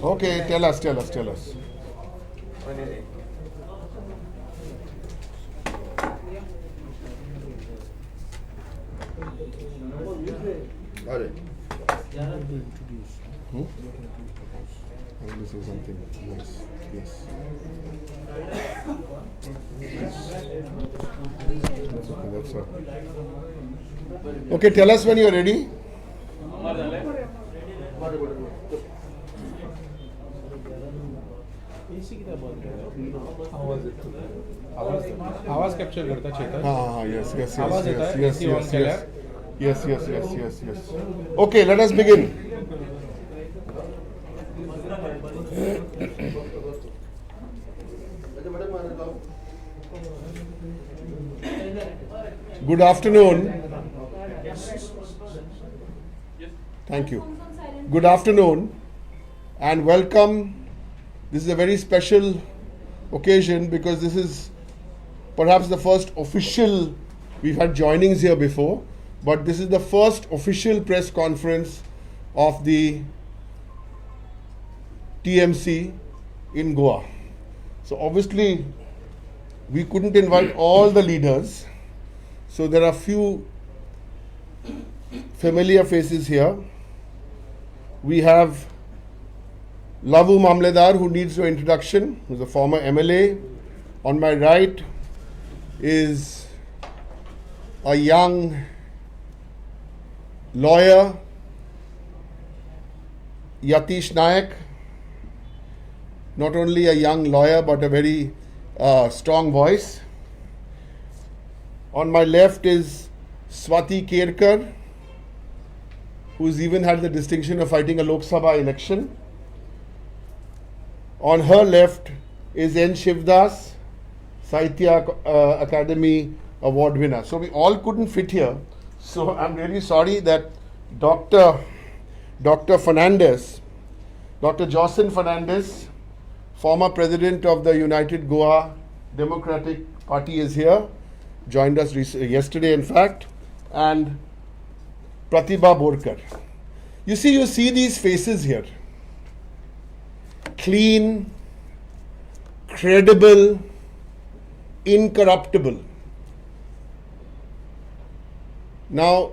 Okay, tell us. Got it. I want to say something nice. Yes. That's all. Okay, tell us when you're ready. आवाज capture करता चेतन. Yes. आवाज येत आहे? AC on केलाय? Yes. Okay, let us begin. Good afternoon. Thank you. Good afternoon and welcome. This is a very special occasion because this is perhaps the first official, we've had joinings here before, but this is the first official press conference of the TMC in Goa. So obviously we couldn't invite all the leaders. So there are few familiar faces here. We have Lavu Mamledar, who needs no introduction, who's a former MLA. On my right is a young lawyer, Yatish Nayak. Not only a young lawyer, but a very strong voice. On my left is Swati Kerkar, who's even had the distinction of fighting a Lok Sabha election. On her left is N. Shivdas, Sahitya Academy Award winner. So we all couldn't fit here. So I'm really sorry that Dr. Fernandez, Dr. Jocelyn Fernandez, former president of the United Goa Democratic Party, is here. Joined us yesterday, in fact, and Pratibha Borkar. You see these faces here. Clean, credible, incorruptible. Now,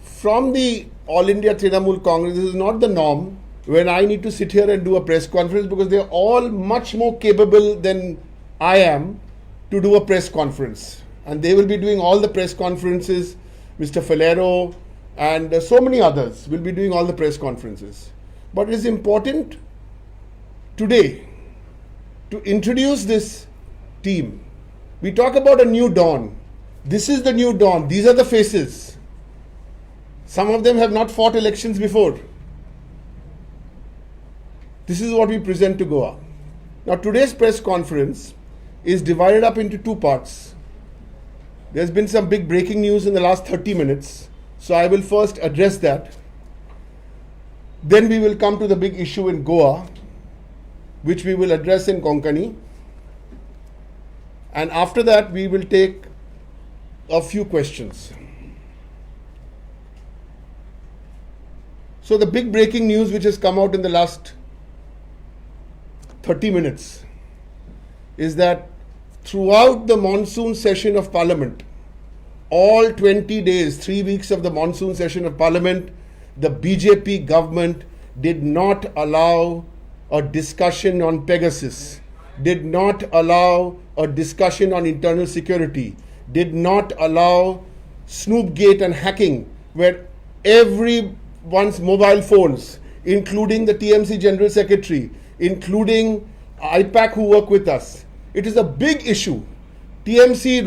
from the All India Trinamool Congress, this is not the norm when I need to sit here and do a press conference, because they're all much more capable than I am to do a press conference. And they will be doing all the press conferences. Mr. Falero and so many others will be doing all the press conferences. But it is important today to introduce this team. We talk about a new dawn. This is the new dawn. These are the faces. Some of them have not fought elections before. This is what we present to Goa. Now, today's press conference is divided up into two parts. There's been some big breaking news in the last 30 minutes. So I will first address that. Then we will come to the big issue in Goa, which we will address in Konkani. And after that, we will take a few questions. So the big breaking news which has come out in the last 30 minutes is that throughout the monsoon session of Parliament, all 20 days, 3 weeks of the monsoon session of Parliament, the BJP government did not allow a discussion on Pegasus, did not allow a discussion on internal security, did not allow Snoopgate and hacking, where everyone's mobile phones, including the TMC General Secretary, including IPAC who work with us. It is a big issue. TMC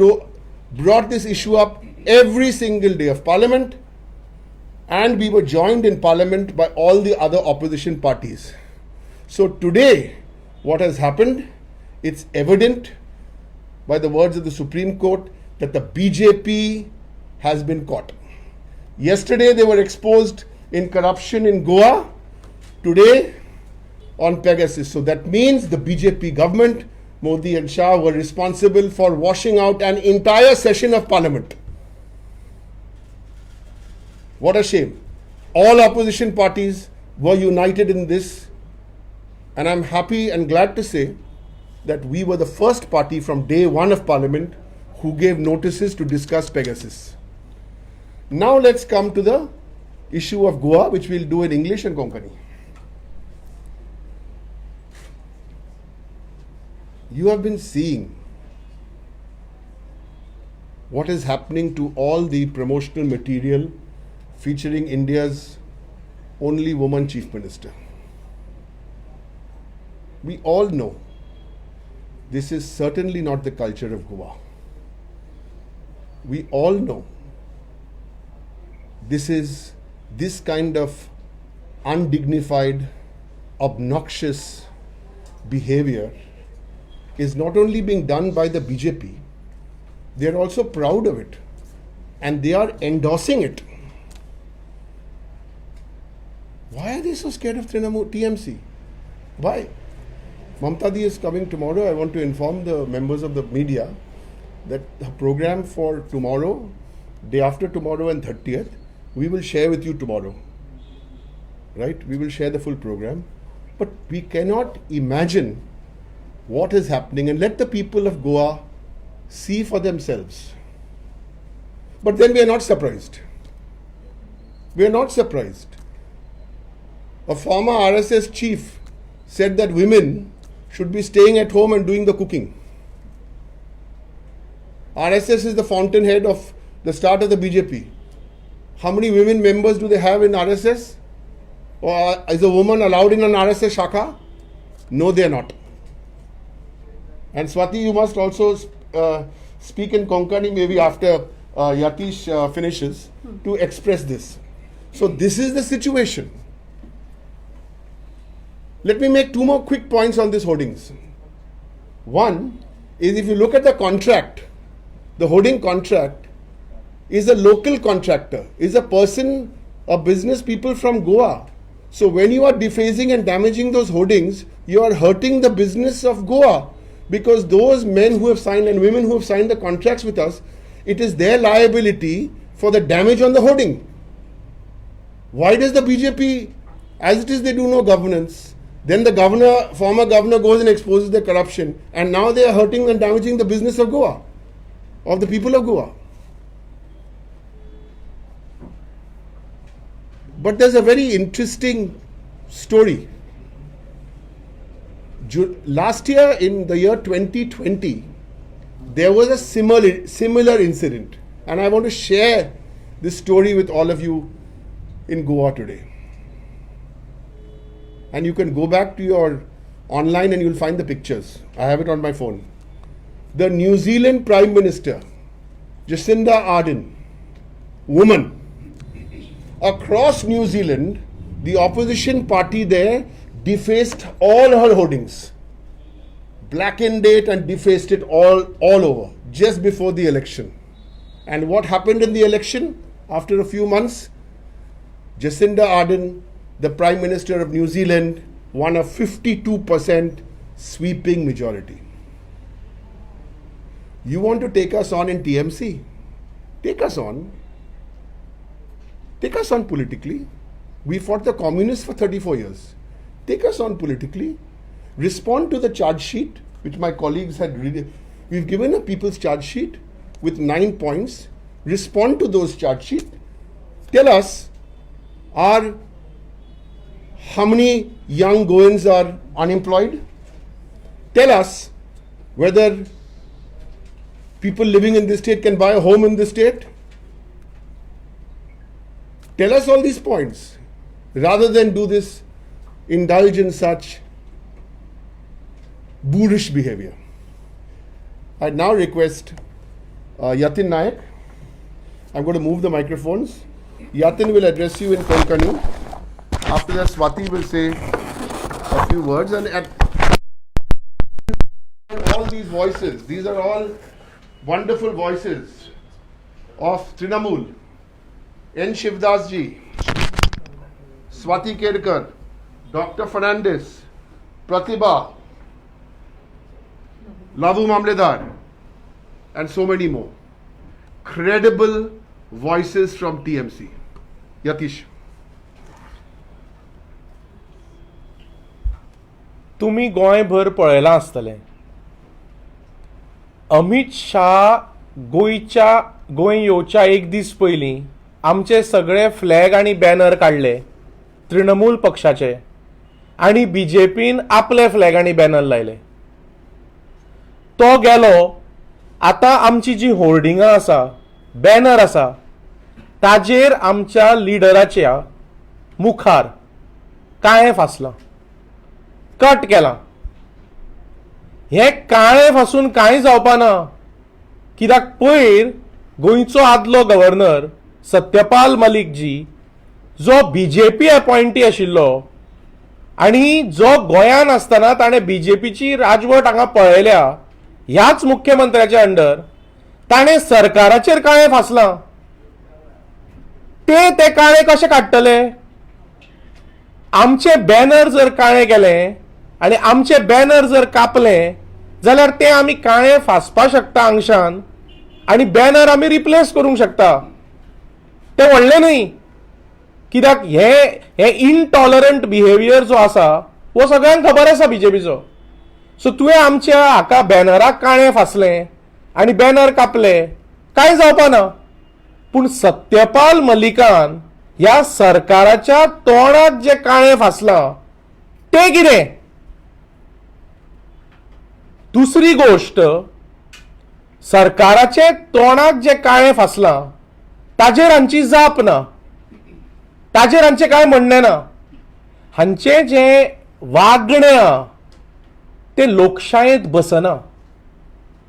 brought this issue up every single day of Parliament, and we were joined in Parliament by all the other opposition parties. So today, what has happened, it's evident by the words of the Supreme Court that the BJP has been caught. Yesterday, they were exposed in corruption in Goa. Today, on Pegasus. So that means the BJP government, Modi and Shah, were responsible for washing out an entire session of Parliament. What a shame. All opposition parties were united in this And I'm happy and glad to say that we were the first party from day one of Parliament who gave notices to discuss Pegasus. Now let's come to the issue of Goa, which we'll do in English and Konkani. You have been seeing what is happening to all the promotional material featuring India's only woman chief minister. We all know this is certainly not the culture of Goa. We all know this kind of undignified, obnoxious behavior is not only being done by the BJP, they are also proud of it and they are endorsing it. Why are they so scared of TMC? Why? Mamta Di is coming tomorrow. I want to inform the members of the media that the program for tomorrow, day after tomorrow and 30th, we will share with you tomorrow. Right? We will share the full program. But we cannot imagine what is happening and let the people of Goa see for themselves. But then we are not surprised. We are not surprised. A former RSS chief said that women should be staying at home and doing the cooking. RSS is the fountainhead of the start of the BJP. How many women members do they have in RSS? Or is a woman allowed in an RSS Shakha? No, they are not. And Swati, you must also speak in Konkani maybe after Yatish finishes to express this. So this is the situation. Let me make two more quick points on these hoardings. One is, if you look at the contract, the hoarding contract is a local contractor, is a person, a business people from Goa. So when you are defacing and damaging those hoardings, you are hurting the business of Goa, because those men who have signed and women who have signed the contracts with us, it is their liability for the damage on the hoarding. Why does the BJP, as it is they do no governance, then the former governor goes and exposes the corruption, and now they are hurting and damaging the business of Goa, of the people of Goa. But there's a very interesting story. Last year, in the year 2020, there was a similar incident, and I want to share this story with all of you in Goa today. And you can go back to your online and you'll find the pictures. I have it on my phone. The New Zealand Prime Minister, Jacinda Ardern, woman, across New Zealand, the opposition party there defaced all her hoardings, blackened it and defaced it all over just before the election. And what happened in the election? After a few months, Jacinda Ardern, the Prime Minister of New Zealand, won a 52% sweeping majority. You want to take us on in TMC? Take us on. Take us on politically. We fought the communists for 34 years. Take us on politically. Respond to the charge sheet, which my colleagues had read. We've given a people's charge sheet with 9 points. Respond to those charge sheet. Tell us, how many young Goans are unemployed? Tell us whether people living in this state can buy a home in this state. Tell us all these points, rather than do this, indulge in such boorish behavior. I now request Yatin Nayak. I'm going to move the microphones. Yatin will address you in Konkani. After that, Swati will say a few words. And all these voices, these are all wonderful voices of Trinamool, N. Shivdas ji, Swati Kedkar, Dr. Fernandes, Pratibha, Lavu Mamledar, and so many more. Credible voices from TMC. Yatish. तुम्ही गोंयभर पळयलां आसतलें, अमित शाह गोंय येवच्या एक दीस पयलीं आमचे सगळे flag आनी बॅनर काडले तृणमूल पक्षाचे आनी बीजेपीन आपले फ्लॅग आनी बॅनर लायले. तो गेलो. आतां आमची जी होर्डिंगां आसा, बॅनर आसा, ताजेर आमच्या लिडराच्या मुखार काळें फासलां, कट केलां. हे काळें फासून कांय जावपाना, कित्याक पयर गोंयचो आदलो गव्हर्नर सत्यपाल मलीक जी, जो बीजेपी अपॉयंटी आशिल्लो आनी जो गोंयांत आसतना ताणें बीजेपीची राजवट हांगा पळयल्या, ह्याच मुख्यमंत्र्याच्या अंडर ताणें सरकाराचेर काळें फासलां. ते काळें कशें काडटले? आमचे बॅनर जर काळें केले आनी आमचे बॅनर जर कापले जाल्यार ते आमी काळें फासपाक शकता हांगच्यान आनी बॅनर आमी रिप्लेस करूंक शकता. ते व्हडलें न्हय, कित्याक हे इनटॉलरंट बिहेवियर जो आसा हो सगळ्यांक खबर आसा बीजेपीचो. सो तुवें आमच्या हाका बॅनराक काळें फासलें आनी बॅनर कापले, कांय जावपाना. पूण सत्यपाल मलिकान ह्या सरकाराच्या तोंडाक जे काळें फासलां ते कितें? दुसरी गोष्ट, सरकाराचे तोंडाक जे काळें फासलां ताजेर हांची जाप ना, ताजेर हांचें कांय म्हणणें ना. हांचें जें वागणें आहा तें लोकशायेंत बसना.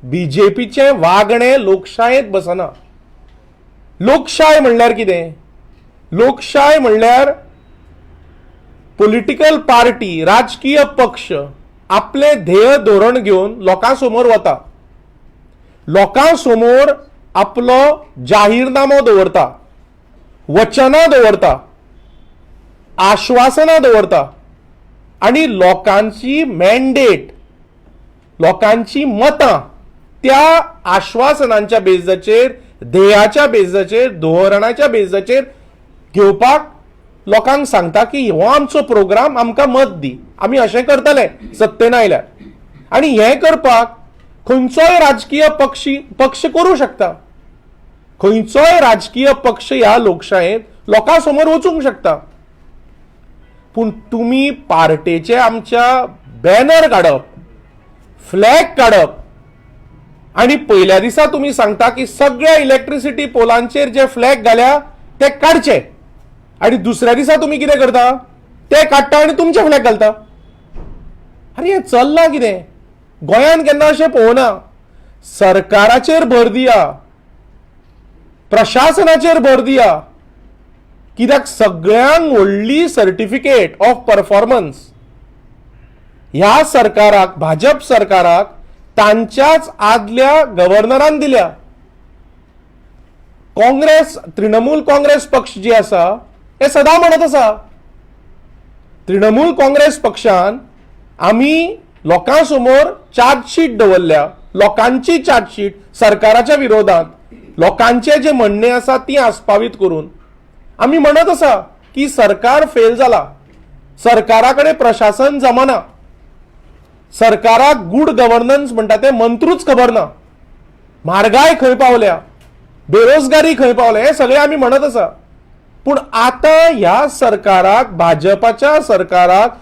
बीजेपीचें वागणें लोकशायेंत बसना. लोकशाय म्हणल्यार कितें? लोकशाय म्हणल्यार पॉलिटिकल पार्टी, राजकीय पक्ष आपले ध्येय धोरण घेवन लोकां समोर वता, लोकां समोर आपलो जाहीरनामो दवरता, वचनां दवरता, आश्वासनां दवरता आनी लोकांची मॅन्डेट, लोकांची मतां त्या आश्वासनांच्या बेजाचेर, ध्येयाच्या बेजाचेर, धोरणाच्या बेजाचेर घेवपाक लोकांक सांगता की हो आमचो प्रोग्राम, आमकां मत दी, आमी अशें करतले सत्तेन आयल्यार. आनी हें करपाक खंयचोय राजकीय पक्ष करूं शकता. खंयचोय राजकीय पक्ष ह्या लोकशायेंत लोकां समोर वचूंक शकता. पूण तुमी पार्टेचे आमच्या बॅनर काडप, फ्लॅग काडप आनी पयल्या दिसा तुमी सांगता की सगळ्या इलेक्ट्रिसिटी पोलांचेर जे फ्लॅग घाल्या ते काडचे, आनी दुसऱ्या दिसा तुमी कितें करता? ते काडटा आनी तुमचे फ्लॅग घालता. अरे हें चल्लां कितें? गोंयांत केन्ना अशें पळोवना. सरकाराचेर भर दिया, प्रशासनाचेर भर दिया, कित्याक सगळ्यांक व्हडली सर्टिफिकेट ऑफ परफॉर्मन्स ह्या सरकाराक, भाजप सरकाराक तांच्याच आदल्या गव्हर्नरान दिल्या. काँग्रेस, तृणमूल काँग्रेस पक्ष जी आसा हे सदां म्हणत आसा, तृणमूल काँग्रेस पक्षान आमी लोकां समोर चार्जशीट दवरल्या, लोकांची चार्जशीट सरकाराच्या विरोधात, लोकांचे जे म्हणणे आसा ती आस्पावीत करून आमी म्हणत आसा की सरकार फेल जाला, सरकारा कडेन प्रशासन जमना, सरकाराक गुड गव्हर्नन्स म्हणटा ते मंत्रूच खबर ना, म्हारगाय खंय पावल्या, बेरोजगारी खंय पावल्या, हे सगळे आमी म्हणत आसा. पूण आतां ह्या सरकाराक, भाजपाच्या सरकाराक,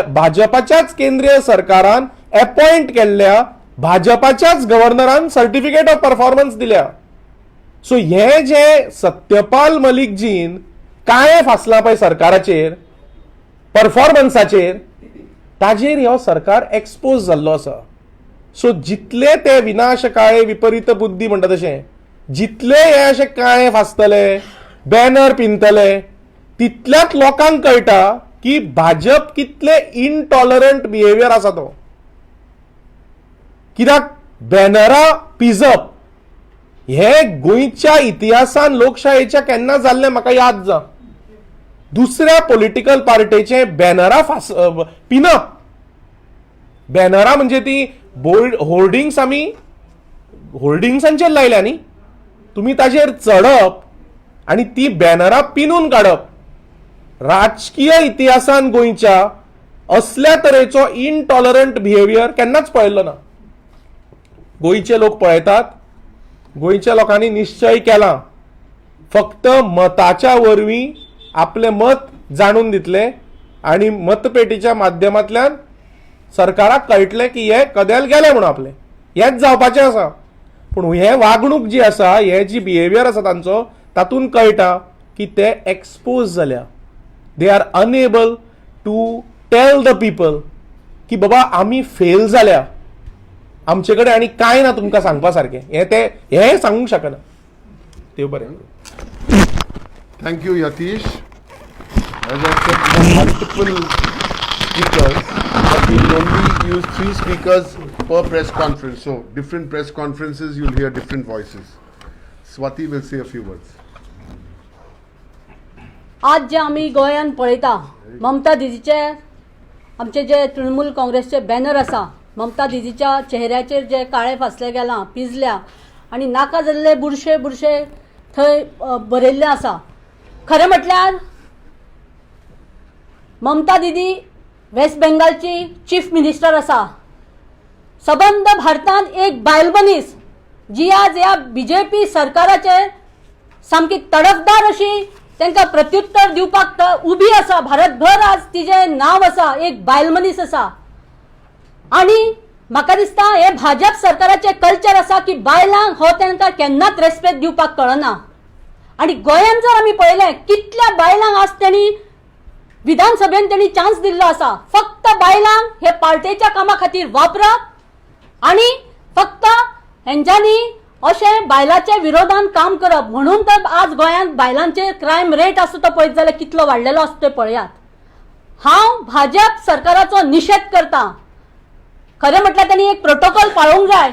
भाजपाच्याच केंद्रीय सरकारान अपॉइंट केल्ल्या भाजपाच्याच गव्हर्नरान सर्टिफिकेट ऑफ परफॉर्मन्स दिल्या. सो हे जे सत्यपाल मलीक जीन काळें फासलां पळय सरकाराचेर, परफॉर्मन्साचेर, ताजेर हो सरकार एक्सपोज जाल्लो आसा. सो जितले ते विनाशकाळे विपरीत बुद्धी म्हणटा तशें, जितले हे अशे काळे फासतले, बॅनर पिंतले, तितल्याच लोकांक कळटा की भाजप कितले इनटॉलरंट बिहेवियर आसा तो. कित्याक बॅनरां पिजप हे गोंयच्या इतिहासान लोकशायेच्या केन्ना जाल्लें म्हाका याद जा. दुसऱ्या पॉलिटिकल पार्टीचे बॅनरां पिनप, बॅनरां म्हणजे ती होर्डिंग्स आमी होर्डिंग्सांचेर लायल्या न्ही, तुमी ताजेर चडप आनी ती बॅनरां पिनून काडप. राजकीय इतिहासान गोंयच्या असल्या तरेचो इनटॉलरंट बिहेवियर केन्नाच पळयल्लो ना. गोंयचे लोक पळयतात, गोंयच्या लोकांनी निश्चय केला फक्त मताच्या वरवीं आपले मत जाणून दितले आणि मतपेटीच्या माध्यमांतल्यान सरकाराक कळटले की हे कदेल गेले म्हणून आपले. हेच जावपाचें आसा. पूण हे वागणूक जी आसा, हे जी बिहेवियर आसा तांचो, तातूंत कळटा की ते एक्सपोज जाल्या. They are unable to tell the people की बाबा आमी फेल जाल्या, आमचे कडेन आनी कांय ना तुमकां सांगपा सारकें. हे सांगूंक शकना. देव बरें. Thank you, Yatish. As I said, we have multiple speakers, but we will only use 3 speakers per press conference. So, different press conferences, you'll hear different voices. Swati will say a few words. आज जे आमी गोंयान पळयता, ममता दिदीचे आमचे जे तृणमूल काँग्रेसचे banner आसा, ममता दिदीच्या चेहऱ्याचेर जे काळे फासले गेला, पिजल्या आणि नाका जाल्ले बुरशे बुरशे थंय बरयल्ले आसा. खरें म्हटल्यार ममता दिदी वेस्ट बेंगालची चीफ मिनिस्टर आसा. सबंद भारतांत एक बायल मनीस जी आज ह्या BJP सरकाराचेर सामकी तडफदार अशी तांकां प्रत्युत्तर दिवपाक उबी आसा. भारतभर आज तिचें नांव आसा, एक बायल मनीस आसा. आणि म्हाका दिसता हे भाजप सरकाराचे कल्चर आसा की बायलांक हो तांकां केन्नाच रेस्पेक्ट दिवपाक कळना. आणि गोंयान जर आमी पळयलें कितल्या बायलांक आज तेणी विधानसभेन तेणी चान्स दिल्लो आसा. फक्त बायलांक हे पार्टेच्या कामा खातीर वापरप आणि फक्त हेंच्यांनी अशें बायलांच्या विरोधान काम करप. म्हणून तर आज गोंयांत बायलांचेर क्रायम रेट आसा तो पळयत जाल्यार कितलो वाडलेलो आसा ते पळयात. हांव भाजप सरकाराचो निशेध करता. खरें म्हटल्यार त्यांनी एक प्रोटोकॉल पाळोवंक जाय.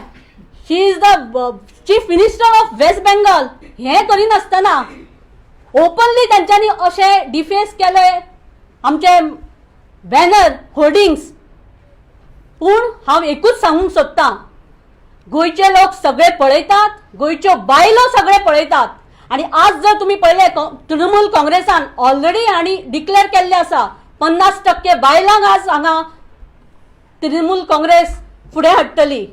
She is the chief minister of West Bengal. हे करिनासतना ओपनली त्यांच्यानी अशे डिफेस केले आमचे बॅनर होर्डिंग्स. पूण हांव एकूच सांगूंक सोदतां, गोंयचे लोक सगळे पळयतात, गोंयच्यो बायलो सगळे पळयतात. आणि आज जर तुम्ही पळयले तृणमूल काँग्रेसान ऑलरेडी आणि डिक्लेअर केल्ले आसा 50% बायलांक आज हांगा तृणमूल काँग्रेस फुडें हाडटली.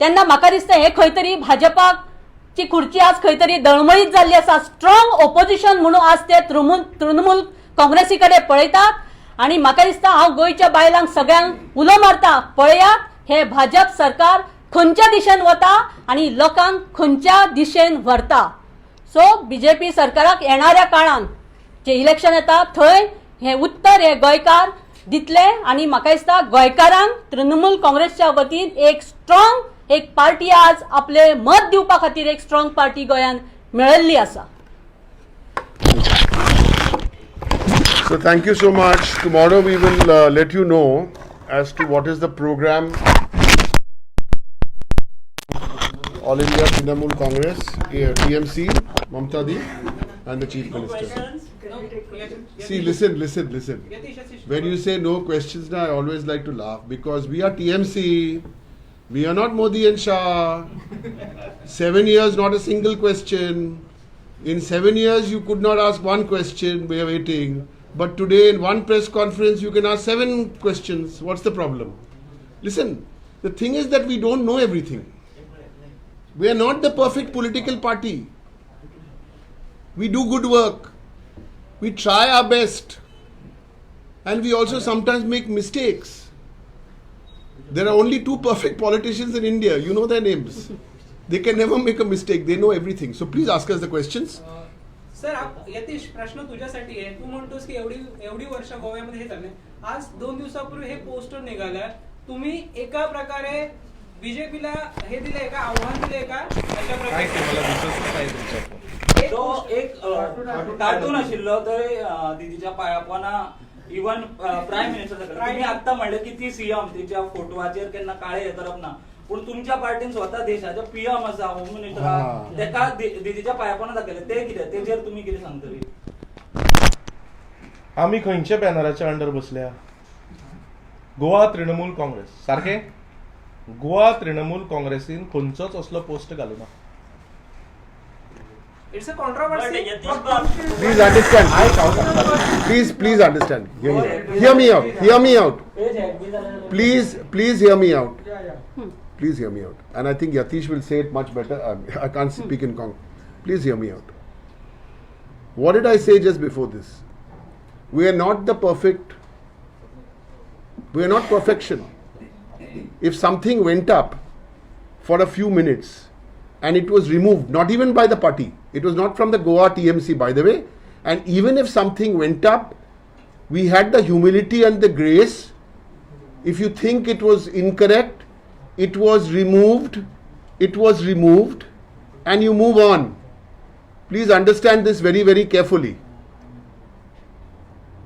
तेन्ना म्हाका दिसता हे खंय तरी भाजपाची खुर्ची आज खंय तरी दळमळीत जाल्ली आसा. स्ट्रॉंग ओपोजिशन म्हणून आज ते तृणमूल काँग्रेसी कडेन पळयतात. आणि म्हाका दिसता हांव गोंयच्या बायलांक सगळ्यांक उलो मारता, पळयात हे भाजप सरकार खंयच्या दिशेन वता आणि लोकांक खंयच्या दिशेन व्हरता. सो BJP सरकाराक येणाऱ्या काळान जे इलेक्शन येता थंय हे उत्तर हे गोंयकार दितले. आणि म्हाका दिसता गोंयकारांक तृणमूल काँग्रेसच्या वतीन एक स्ट्रॉंग एक पार्टी आज आपले मत दिवपा खातीर एक स्ट्रॉंग पार्टी गोंयान मेळिल्ली आसा. So, thank you so much. Tomorrow we will let you know as to what is the program. All India Trinamool Congress, TMC, Mamta Di, and the Chief Minister. See, listen. When you say no questions, now I always like to laugh because we are TMC. We are not Modi and Shah. 7 years, not a single question. In 7 years, you could not ask one question. We are waiting. But today, in one press conference, you can ask 7 questions. What's the problem? Listen, the thing is that we don't know everything. We are not the perfect political party. We do good work. We try our best. And we also sometimes make mistakes. There are only 2 perfect politicians in India. You know their names. They can never make a mistake. They know everything. So please ask us the questions. Sir Yatish, प्रश्न तुझ्यासाठी आहे. तू म्हणतोस की एवढी वर्ष गोव्यामध्ये हे झाले. आज 2 दिवसापूर्वी हे पोस्टर निघालं. तुम्ही एका प्रकारे बीजेपीला हे दिले का, आव्हान दिले का? अशा प्रकारे एक कार्टून आशिल्लो थंय दिदीच्या पायापोना इवन प्रायम मिनिस्टर तुम्ही आता म्हणले की ती सीएम तिच्या फोटोवाचेर केन्ना काळे हे करप ना. पण तुमच्या पार्टीन स्वतः देशाचे PM आसा, होम मिनिस्टर आसा, तेका दिदीच्या पायापोना दाखयले. ते कितें, तेजेर तुम्ही कितें सांगतली? आम्ही खंयच्या बॅनराच्या अंडर बसल्या? गोवा तृणमूल काँग्रेस सारखे. गोवा तृणमूल काँग्रेसीन खंयचोच असलो पोस्ट घालूना. It's a controversy. Please understand. Please understand. Hear me out. Hear me out. Please hear me out. Please hear me out. And I think Yatish will say it much better. I can't speak in Kong. Please hear me out. What did I say just before this? We are not the perfect. We are not perfection. If something went up for a few minutes and it was removed, not even by the party, it was not from the Goa TMC, by the way, and even if something went up, we had the humility and the grace. If you think it was incorrect, it was removed, and you move on. Please understand this very, very carefully.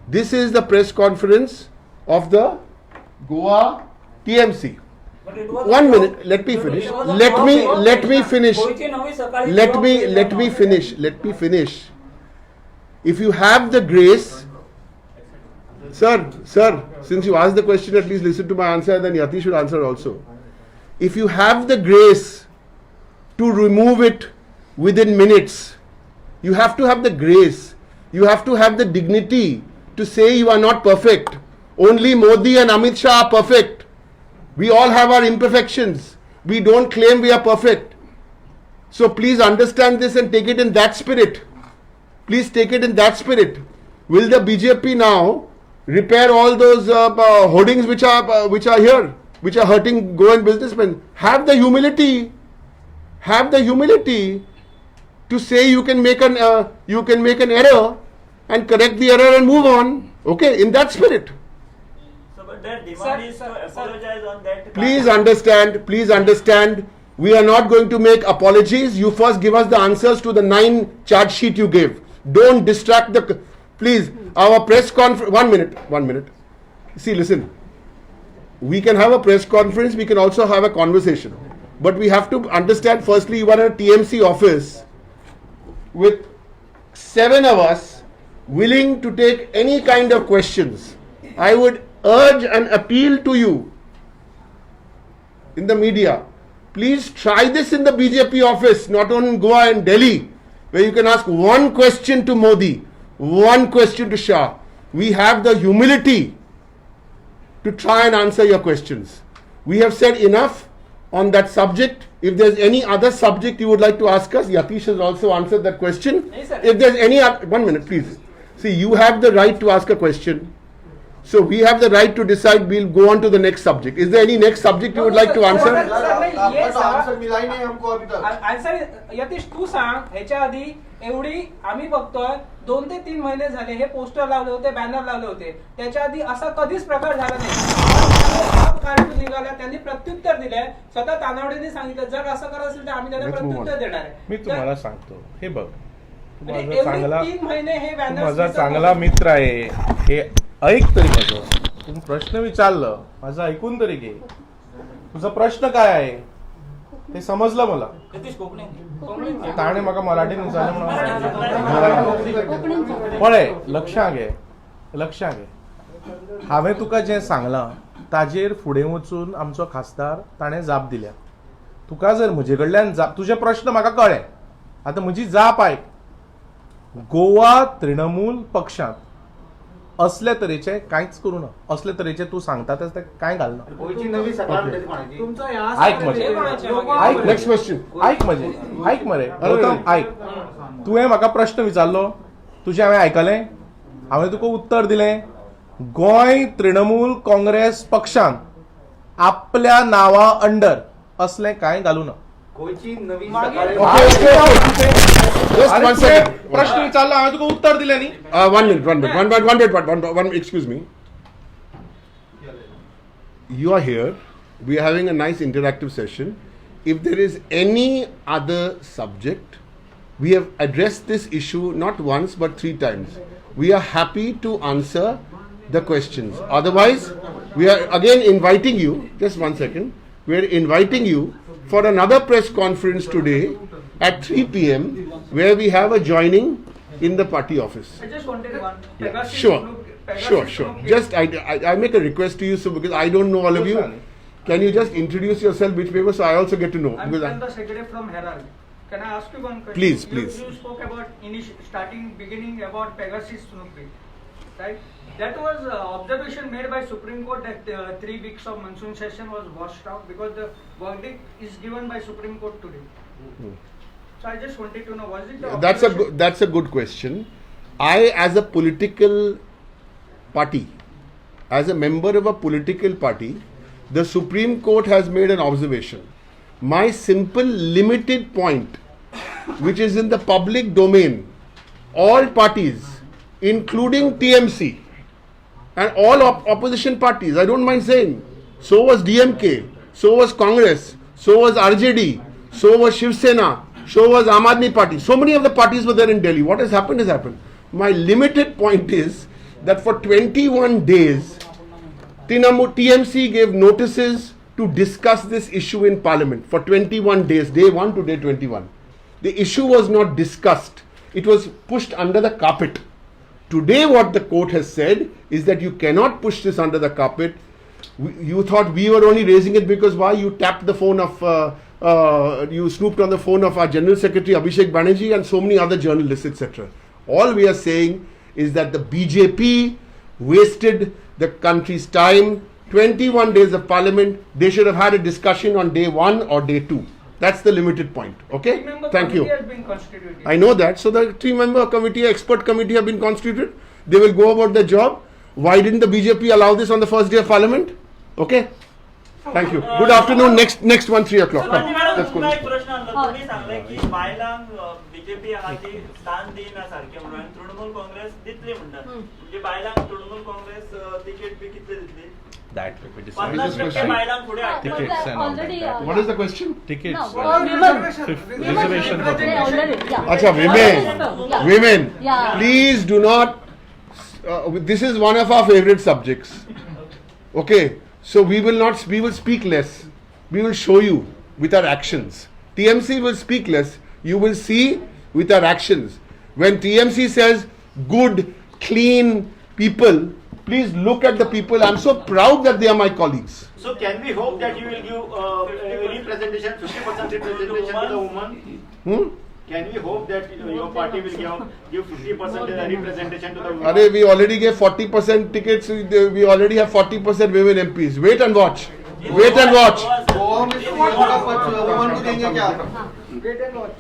This is the press conference of the Goa TMC. But it was 1 minute, let me finish. It was a Let me finish. कोईची नवी सकाळी Let job me केली let me finish. If you have the grace, sir, since you asked the question, at least listen to my answer, then Yati should answer also. If you have the grace to remove it within minutes, you have to have the grace. You have to have the dignity to say you are not perfect. Only Modi and Amit Shah are perfect. We all have our imperfections. We don't claim we are perfect. So please understand this and take it in that spirit. Please take it in that spirit. Will the BJP now repair all those hoardings which are here, which are hurting Goan businessmen? Have the humility. Have the humility to say you can make an error and correct the error and move on. Okay, in that spirit. So, but that demand is to apologize on that. Please understand, we are not going to make apologies. You first give us the answers to the 9 charge sheet you gave. Don't distract please, our press conference, 1 minute. See, listen, we can have a press conference, we can also have a conversation. But we have to understand, firstly, you are in a TMC office with 7 of us willing to take any kind of questions. I would urge and appeal to you in the media, please try this in the BJP office, not only in Goa and Delhi, where you can ask one question to Modi, one question to Shah. We have the humility to try and answer your questions. We have said enough on that subject. If there's any other subject you would like to ask us, Yatish has also answered that question. Yes, sir. If there's any other, 1 minute please. See, you have the right to ask a question. So we have the right to decide. We'll go on to the next subject. Is there any next subject you would like to answer? Answer मिला ही नहीं हमको अभी तक. Answer Yatish तू सांग. ह्याच्या आधी एवढी आम्ही बघतोय 2 ते 3 महिने झाले हे पोस्टर लावले होते, बॅनर लावले होते. त्याच्या आधी असा कधीच प्रकार झाला नाही. कार्टून निघाला, त्यांनी प्रत्युत्तर दिलंय. स्वतः तानावडेंनी सांगितलं जर असं करत असेल तर आम्ही त्याला प्रत्युत्तर देणार आहे. मी तुम्हाला सांगतो, हे बघ, तू आणि माझा एवढे चांगला 3 महिने हे तू बॅनर माझा चांगला मित्र आहे, हे ऐक तरी माझं. तू प्रश्न विचारलं, माझं ऐकून तरी घे. तुझा प्रश्न काय आहे ते समजलं मला. यतीश कोकणे ताणे म्हाका मराठीन विचारलें म्हणून पळय, लक्षां घे. हांवें तुका जें सांगलां ताजेर फुडें वचून आमचो खासदार ताणें जाप दिल्या. तुका जर म्हजे कडल्यान तुजे प्रश्न म्हाका कळ्ळे. आतां म्हजी जाप आयक. गोवा तृणमूल पक्षांत असले तरेचे कांयच करूं ना. असले तरेचे तू सांगता ते कांय घालना. कोईची नवी सकाळ मिळते कोणाची? ऐक म्हजें. Next question. ऐक मरे गौतम, ऐक. तुवें म्हाका प्रश्न विचारलो, तुजें हांवें आयकलें, हांवें तुका उत्तर दिलें. गोंय तृणमूल काँग्रेस पक्षान आपल्या नांवा अंडर असलें कांय घालूं ना. कोईची नवी Just 1 second. प्रश्न विचारलो, हांवें तुका उत्तर दिलें न्ही. 1 minute. Excuse me. You are here. We are having a nice interactive session. If there is any other subject, we have addressed this issue not once but 3 times. We are happy to answer the questions. Otherwise, we are again inviting you. Just 1 second. We are inviting you for another press conference today at 3 p.m. where we have a joining in the party office. I just wanted one. Yeah, sure. Just I make a request to you, so because I don't know all of you, can you just introduce yourself, which paper, so I also get to know. I'm Because the secretary from Herald. Can I ask you one question? Please, please. You spoke about beginning about Pegasus Snoopy, right? That was observation made by Supreme Court that 3 weeks of monsoon session was washed out because the verdict is given by Supreme Court today. So I just wanted to know, was it the That's a good question. I, as a political party, as a member of a political party, the Supreme Court has made an observation. My simple limited point, which is in the public domain, all parties, including TMC and all opposition parties, I don't mind saying, so was DMK, so was Congress, so was RJD, so was Shiv Sena, so was Aam Aadmi Party. So many of the parties were there in Delhi. What has happened has happened. My limited point is that for 21 days, TMC gave notices to discuss this issue in Parliament for 21 days, day 1 to day 21. The issue was not discussed. It was pushed under the carpet. Today what the court has said is that you cannot push this under the carpet. You thought we were only raising it because why? You tapped the phone of, you snooped on the phone of our General Secretary Abhishek Banerjee and so many other journalists, etc. All we are saying is that the BJP wasted the country's time. 21 days of Parliament, they should have had a discussion on day 1 or day 2. That's the limited point. Okay? Thank you. Has been constituted. I know that. So the 3-member committee, expert committee have been constituted. They will go about their job. Why didn't the BJP allow this on the first day of Parliament? Okay? Thank you. Good afternoon. Next one, 3 o'clock. Come. Let's go. तुमका एक प्रश्न आला तुम्ही सांगले की बायलांक BJP हाती स्थान देईना सारखे म्हणून तृणमूल काँग्रेस दितली म्हणतात म्हणजे बायलांक तृणमूल काँग्रेस तिकीट बी कितले दितली That will be 50% बायलांक पुढे हाडटली. Tickets and all that. What is the question? Tickets. No, women. Reservation for They already, yeah. Acha, women. Yeah. Women. Yeah. Please do not. This is one of our favorite subjects. Okay. So we will not. We will speak less. We will show you with our actions. TMC will speak less. You will see with our actions. When TMC says good, clean people, please look at the people. I'm so proud that they are my colleagues. So can we hope that you will give representation, 50% representation to the women? Can we hope that your party will give 50% representation to the women? Arey, we already gave 40% tickets. We already have 40% women MPs. Wait and watch. Wait and watch. Goa में थोड़ा women को देंगे क्या? Wait and watch.